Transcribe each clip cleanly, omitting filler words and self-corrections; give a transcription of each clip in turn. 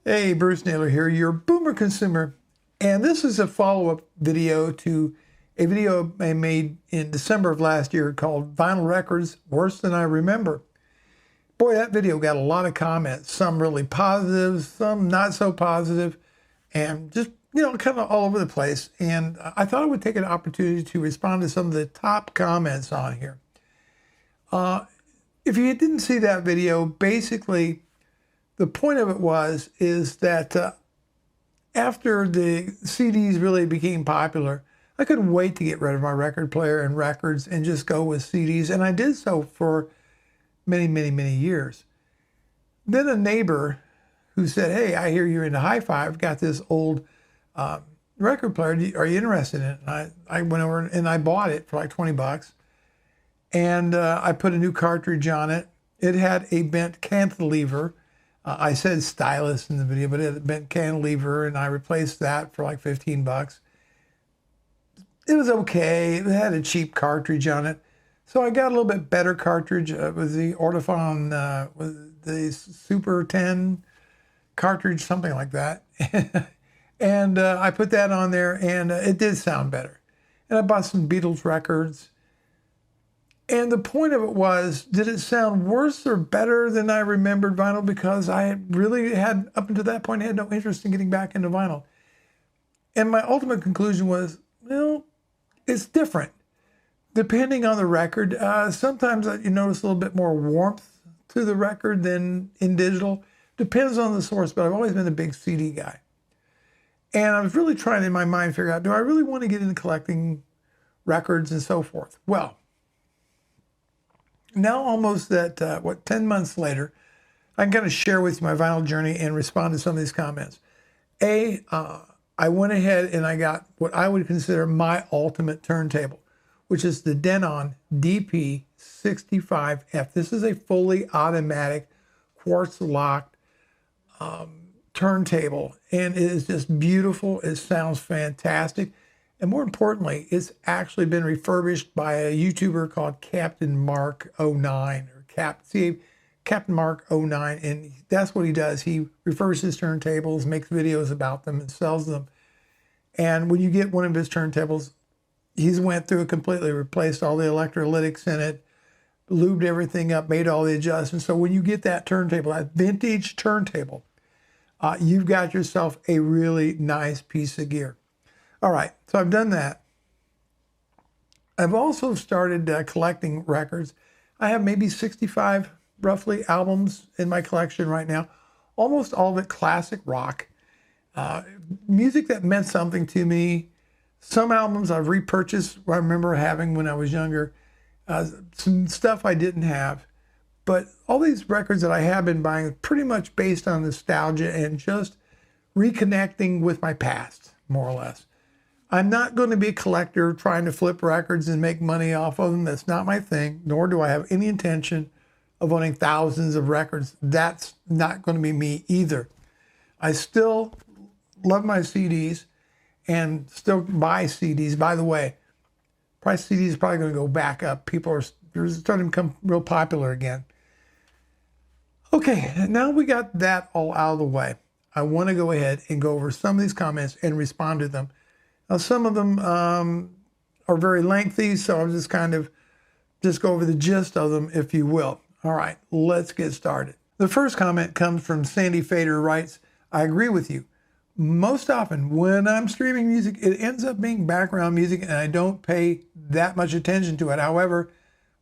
Hey, Bruce Naylor here, your boomer consumer. And this is a follow-up video to a video I made in December of last year called Vinyl Records Worse Than I Remember. Boy, that video got a lot of comments, some really positive, some not so positive, and just, kind of all over the place. And I thought I would take an opportunity to respond to some of the top comments on here. If you didn't see that video, basically, the point of it is that after the CDs really became popular, I couldn't wait to get rid of my record player and records and just go with CDs. And I did so for many, many, many years. Then a neighbor who said, "Hey, I hear you're into hi-fi. I've got this old record player. Are you interested in it?" And I went over and I bought it for like 20 bucks. And I put a new cartridge on it. It had a bent cantilever. I said stylus in the video, but it had bent cantilever, and I replaced that for like 15 bucks. It was okay. It had a cheap cartridge on it. So I got a little bit better cartridge with the Ortofon, with the Super 10 cartridge, something like that. And I put that on there, and it did sound better. And I bought some Beatles records. And the point of it was, did it sound worse or better than I remembered vinyl? Because I really had, up until that point, I had no interest in getting back into vinyl. And my ultimate conclusion was, well, it's different. Depending on the record, sometimes you notice a little bit more warmth to the record than in digital. Depends on the source, but I've always been a big CD guy. And I was really trying in my mind to figure out, do I really want to get into collecting records and so forth? Well, now almost at, 10 months later, I can kind of share with you my vinyl journey and respond to some of these comments. I went ahead and I got what I would consider my ultimate turntable, which is the Denon DP65F. This is a fully automatic quartz locked turntable, and it is just beautiful. It sounds fantastic. And more importantly, it's actually been refurbished by a YouTuber called Captain Mark 09 or Captain Mark 09. And that's what he does. He refurbishes turntables, makes videos about them, and sells them. And when you get one of his turntables, he's went through it completely, replaced all the electrolytics in it, lubed everything up, made all the adjustments. So when you get that turntable, that vintage turntable, you've got yourself a really nice piece of gear. All right, so I've done that. I've also started collecting records. I have maybe 65, roughly, albums in my collection right now. Almost all of it classic rock. Music that meant something to me. Some albums I've repurchased, I remember having when I was younger. Some stuff I didn't have. But all these records that I have been buying are pretty much based on nostalgia and just reconnecting with my past, more or less. I'm not going to be a collector trying to flip records and make money off of them. That's not my thing, nor do I have any intention of owning thousands of records. That's not going to be me either. I still love my CDs and still buy CDs. By the way, price CDs is probably going to go back up. People are starting to become real popular again. Okay, now we got that all out of the way. I want to go ahead and go over some of these comments and respond to them. Now, some of them are very lengthy, so I'll just go over the gist of them, if you will. All right, let's get started. The first comment comes from Sandy Fader, who writes, "I agree with you. Most often when I'm streaming music, it ends up being background music and I don't pay that much attention to it. However,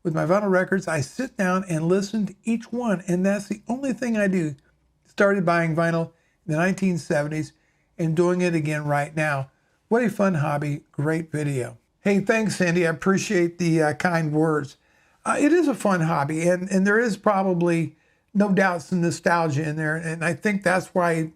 with my vinyl records, I sit down and listen to each one, and that's the only thing I do. Started buying vinyl in the 1970s and doing it again right now. What a fun hobby. Great video." Hey, thanks, Sandy. I appreciate the kind words. It is a fun hobby, and there is probably, no doubt, some nostalgia in there. And I think that's why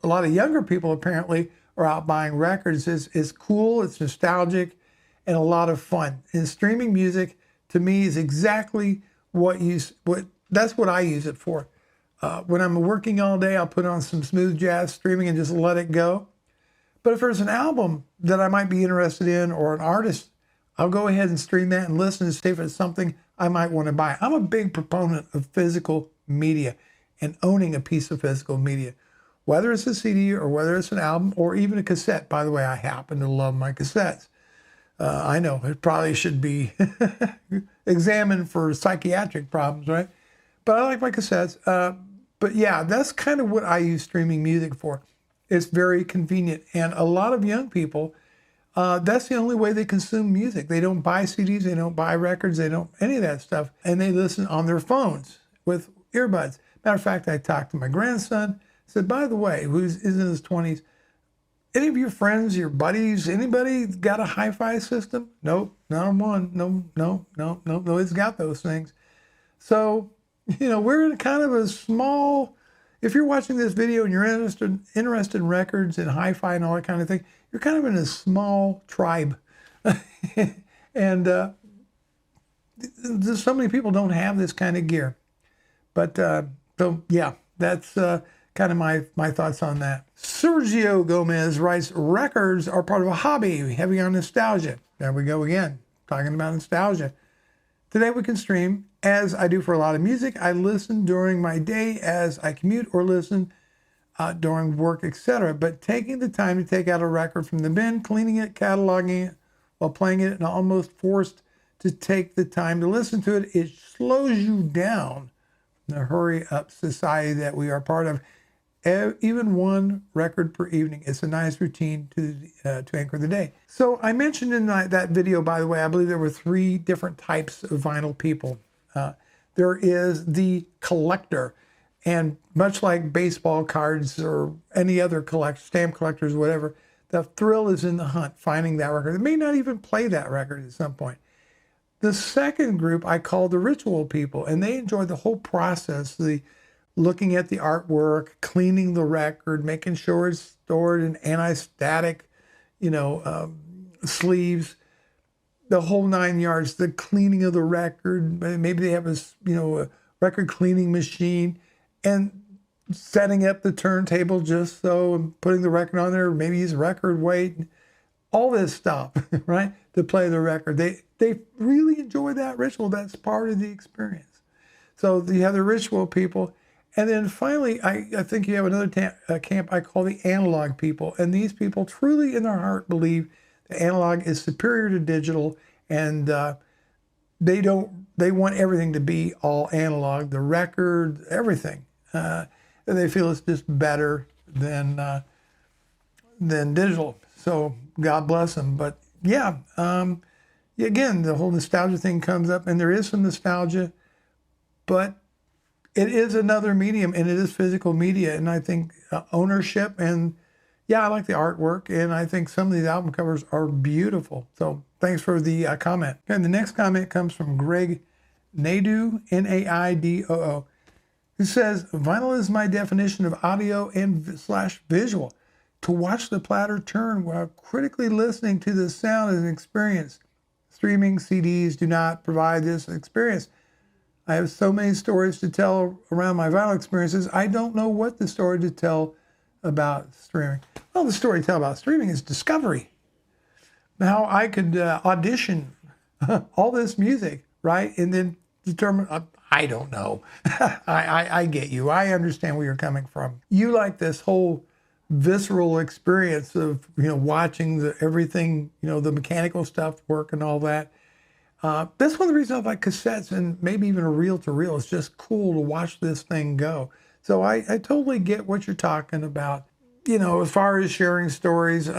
a lot of younger people apparently are out buying records. It's cool, it's nostalgic, and a lot of fun. And streaming music, to me, is exactly that's what I use it for. When I'm working all day, I'll put on some smooth jazz streaming and just let it go. But if there's an album that I might be interested in or an artist, I'll go ahead and stream that and listen to see if it's something I might want to buy. I'm a big proponent of physical media and owning a piece of physical media. whether it's a CD or whether it's an album or even a cassette. By the way, I happen to love my cassettes. I know it probably should be examined for psychiatric problems, right? But I like my cassettes. But yeah, that's kind of what I use streaming music for. It's very convenient. And a lot of young people, that's the only way they consume music. They don't buy CDs, they don't buy records, they don't any of that stuff. And they listen on their phones with earbuds. Matter of fact, I talked to my grandson, said, by the way, who's in his 20s, any of your friends, your buddies, anybody got a hi-fi system? Nope, not one. No, it's got those things. So, we're in kind of a small, if you're watching this video and you're interested in records and hi-fi and all that kind of thing, you're kind of in a small tribe. And so many people don't have this kind of gear. But, so yeah, that's kind of my thoughts on that. Sergio Gomez writes, records are part of a hobby, heavy on nostalgia. There we go again, talking about nostalgia. Today we can stream, as I do for a lot of music. I listen during my day as I commute or listen during work, etc. But taking the time to take out a record from the bin, cleaning it, cataloging it, while playing it, and almost forced to take the time to listen to it, it slows you down in the hurry-up society that we are part of. Even one record per evening. It's a nice routine to anchor the day. So I mentioned in that video, by the way, I believe there were 3 different types of vinyl people. There is the collector, and much like baseball cards or any other stamp collectors, whatever, the thrill is in the hunt, finding that record. They may not even play that record at some point. The second group I call the ritual people, and they enjoy the whole process, the looking at the artwork, cleaning the record, making sure it's stored in anti-static, sleeves, the whole 9 yards, the cleaning of the record. Maybe they have a record cleaning machine and setting up the turntable just so, and putting the record on there, maybe use record weight, all this stuff, right, to play the record. They really enjoy that ritual. That's part of the experience. So you have the ritual people. And then finally, I think you have another camp I call the analog people. And these people truly in their heart believe the analog is superior to digital, and they want everything to be all analog, the record, everything. And they feel it's just better than digital. So God bless them. But yeah, again, the whole nostalgia thing comes up, and there is some nostalgia, but it is another medium, and it is physical media. And I think ownership, and yeah, I like the artwork, and I think some of these album covers are beautiful. So thanks for the comment. And the next comment comes from Greg Naidoo, Naidoo, who says, vinyl is my definition of audio and / visual. To watch the platter turn while critically listening to the sound is an experience. Streaming CDs do not provide this experience. I have so many stories to tell around my vinyl experiences. I don't know what the story to tell about streaming. Well, the story to tell about streaming is discovery. How I could audition all this music, right? And then determine, I don't know. I get you. I understand where you're coming from. You like this whole visceral experience of, watching everything, the mechanical stuff work and all that. That's one of the reasons I like cassettes and maybe even a reel-to-reel. It's just cool to watch this thing go. So I totally get what you're talking about. As far as sharing stories,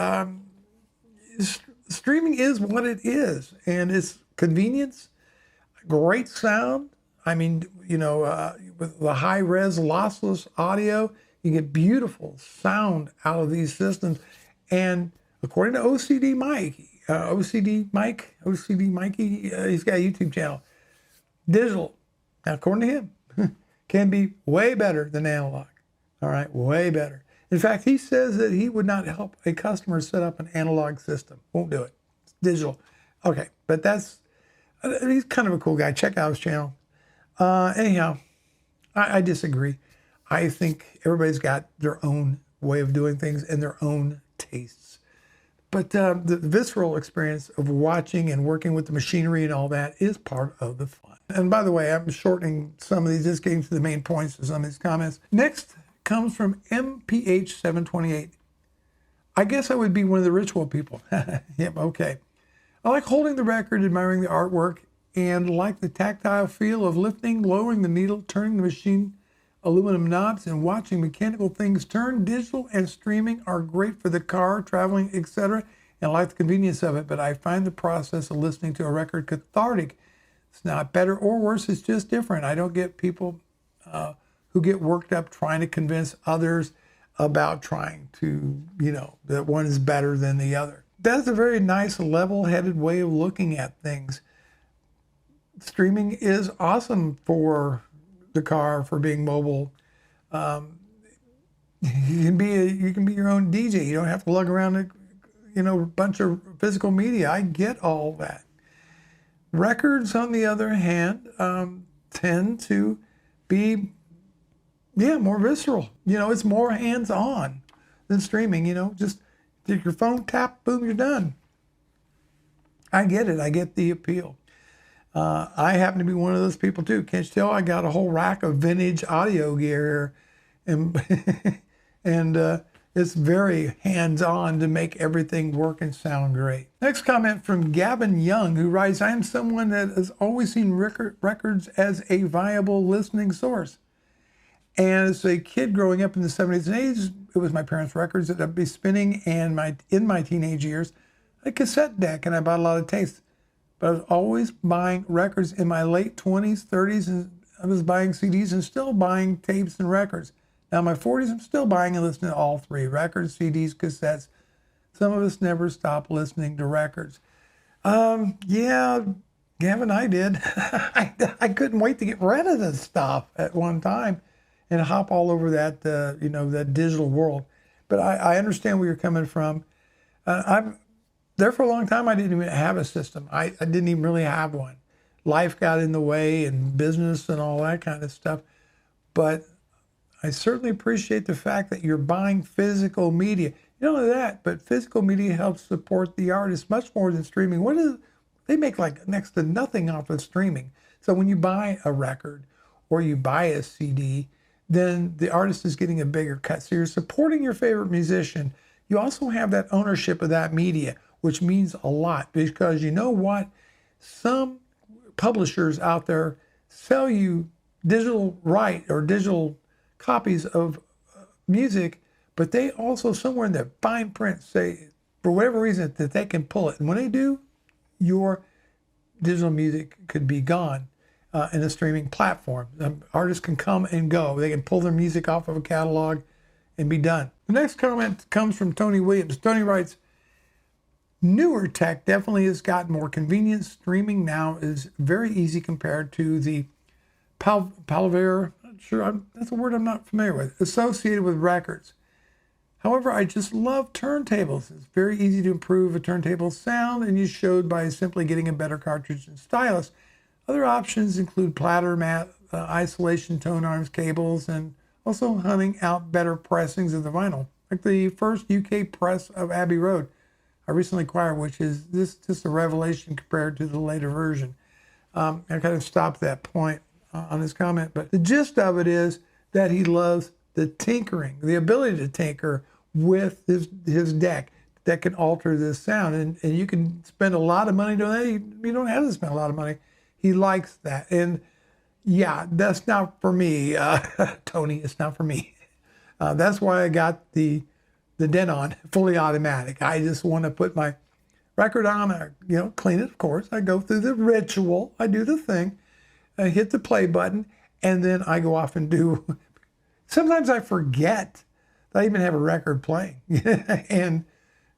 streaming is what it is. And it's convenience, great sound. I mean, with the high-res lossless audio, you get beautiful sound out of these systems. And according to OCD Mikey, he's got a YouTube channel. Digital, now according to him, can be way better than analog. All right, way better. In fact, he says that he would not help a customer set up an analog system. Won't do it. It's digital. Okay, but he's kind of a cool guy. Check out his channel. Anyhow, I disagree. I think everybody's got their own way of doing things and their own tastes. But the visceral experience of watching and working with the machinery and all that is part of the fun. And by the way, I'm shortening some of these, just getting to the main points of some of these comments. Next comes from MPH728. I guess I would be one of the ritual people. Yep, okay. I like holding the record, admiring the artwork, and like the tactile feel of lifting, lowering the needle, turning the machine aluminum knobs, and watching mechanical things turn. Digital and streaming are great for the car, traveling, etc., and I like the convenience of it, but I find the process of listening to a record cathartic. It's not better or worse, it's just different. I don't get people who get worked up trying to convince others about trying to, that one is better than the other. That's a very nice, level-headed way of looking at things. Streaming is awesome for the car, for being mobile. You can be your own DJ. You don't have to lug around a bunch of physical media. I get all that. Records, on the other hand, tend to be, more visceral. It's more hands-on than streaming. Just take your phone, tap, boom, you're done. I get it. I get the appeal. I happen to be one of those people too. Can't you tell? I got a whole rack of vintage audio gear, and and it's very hands-on to make everything work and sound great. Next comment from Gavin Young, who writes, I am someone that has always seen records as a viable listening source. And as a kid growing up in the 70s and 80s, it was my parents' records that I'd be spinning, and in my teenage years, a cassette deck, and I bought a lot of tapes. But I was always buying records in my late 20s, 30s, and I was buying CDs and still buying tapes and records. Now in my 40s, I'm still buying and listening to all three: records, CDs, cassettes. Some of us never stop listening to records. Yeah, Gavin, I did. I couldn't wait to get rid of this stuff at one time and hop all over that, that digital world. But I understand where you're coming from. There for a long time, I didn't even have a system. I didn't even really have one. Life got in the way, and business and all that kind of stuff. But I certainly appreciate the fact that you're buying physical media. Not only that, but physical media helps support the artist much more than streaming. They make like next to nothing off of streaming. So when you buy a record or you buy a CD, then the artist is getting a bigger cut. So you're supporting your favorite musician. You also have that ownership of that media, which means a lot, because you know what? Some publishers out there sell you digital copies of music, but they also somewhere in their fine print say, for whatever reason, that they can pull it. And when they do, your digital music could be gone in a streaming platform. Artists can come and go. They can pull their music off of a catalog and be done. The next comment comes from Tony Williams. Tony writes, newer tech definitely has gotten more convenient. Streaming now is very easy compared to the palaver, that's a word I'm not familiar with, associated with records. However, I just love turntables. It's very easy to improve a turntable's sound, and you showed by simply getting a better cartridge and stylus. Other options include platter mat, isolation tone arms, cables, and also hunting out better pressings of the vinyl, like the first UK press of Abbey Road I recently acquired, which is just a revelation compared to the later version. I kind of stopped that point on his comment, but the gist of it is that he loves the tinkering, the ability to tinker with his deck that can alter this sound. And you can spend a lot of money doing that. You don't have to spend a lot of money. He likes that. And yeah, that's not for me, Tony. It's not for me. That's why I got the Denon fully automatic. I just want to put my record on, clean it, of course. I go through the ritual. I do the thing. I hit the play button, and then I go off and do. Sometimes I forget that I even have a record playing. And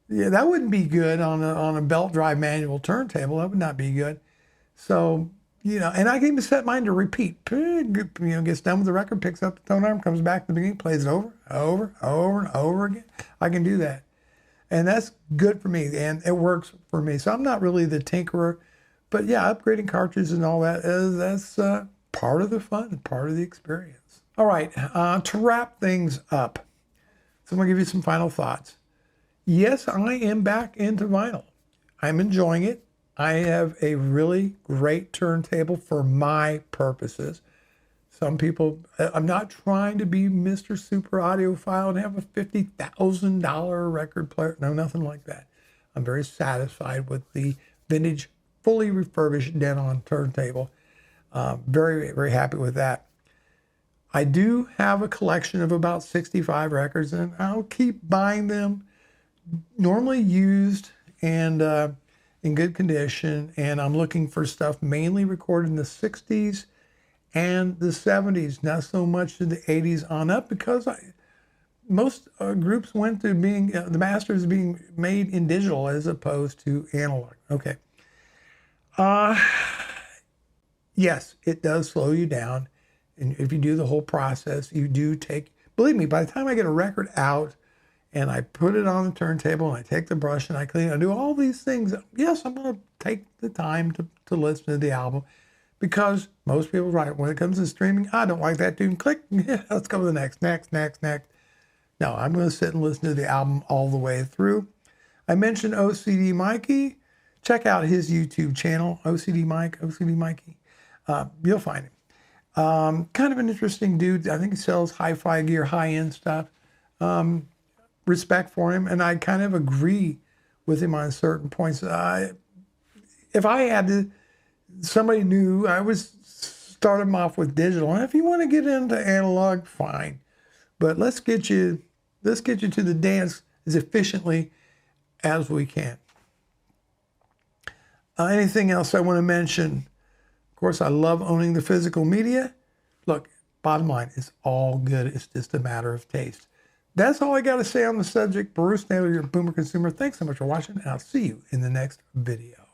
yeah, that wouldn't be good on a belt drive manual turntable. That would not be good. So, and I can even set mine to repeat. Gets done with the record, picks up the tone arm, comes back to the beginning, plays it over, and over again. I can do that. And that's good for me, and it works for me. So I'm not really the tinkerer, but yeah, upgrading cartridges and all that, that's part of the fun, part of the experience. All right, to wrap things up, so I'm going to give you some final thoughts. Yes, I am back into vinyl. I'm enjoying it. I have a really great turntable for my purposes. Some people, I'm not trying to be Mr. Super Audiophile and have a $50,000 record player. No, nothing like that. I'm very satisfied with the vintage, fully refurbished Denon turntable. Very, very happy with that. I do have a collection of about 65 records, and I'll keep buying them, normally used and in good condition. And I'm looking for stuff mainly recorded in the 60s and the 70s, not so much in the 80s on up, because most groups went to being, the masters being made in digital as opposed to analog. Okay. Yes, it does slow you down. And if you do the whole process, you do take, believe me, by the time I get a record out and I put it on the turntable and I take the brush and I clean it, I do all these things. Yes, I'm going to take the time to listen to the album, because most people, right, when it comes to streaming, I don't like that tune. Click, yeah, let's go to the next. No, I'm going to sit and listen to the album all the way through. I mentioned OCD Mikey. Check out his YouTube channel, OCD Mikey. You'll find him. Kind of an interesting dude. I think he sells hi-fi gear, high-end stuff. Respect for him, and I kind of agree with him on certain points. If I had to, somebody new, I would start him off with digital. And if you want to get into analog, fine. But let's get you to the dance as efficiently as we can. Anything else I want to mention? Of course, I love owning the physical media. Look, bottom line, it's all good. It's just a matter of taste. That's all I got to say on the subject. Bruce Naylor, your Boomer Consumer. Thanks so much for watching, and I'll see you in the next video.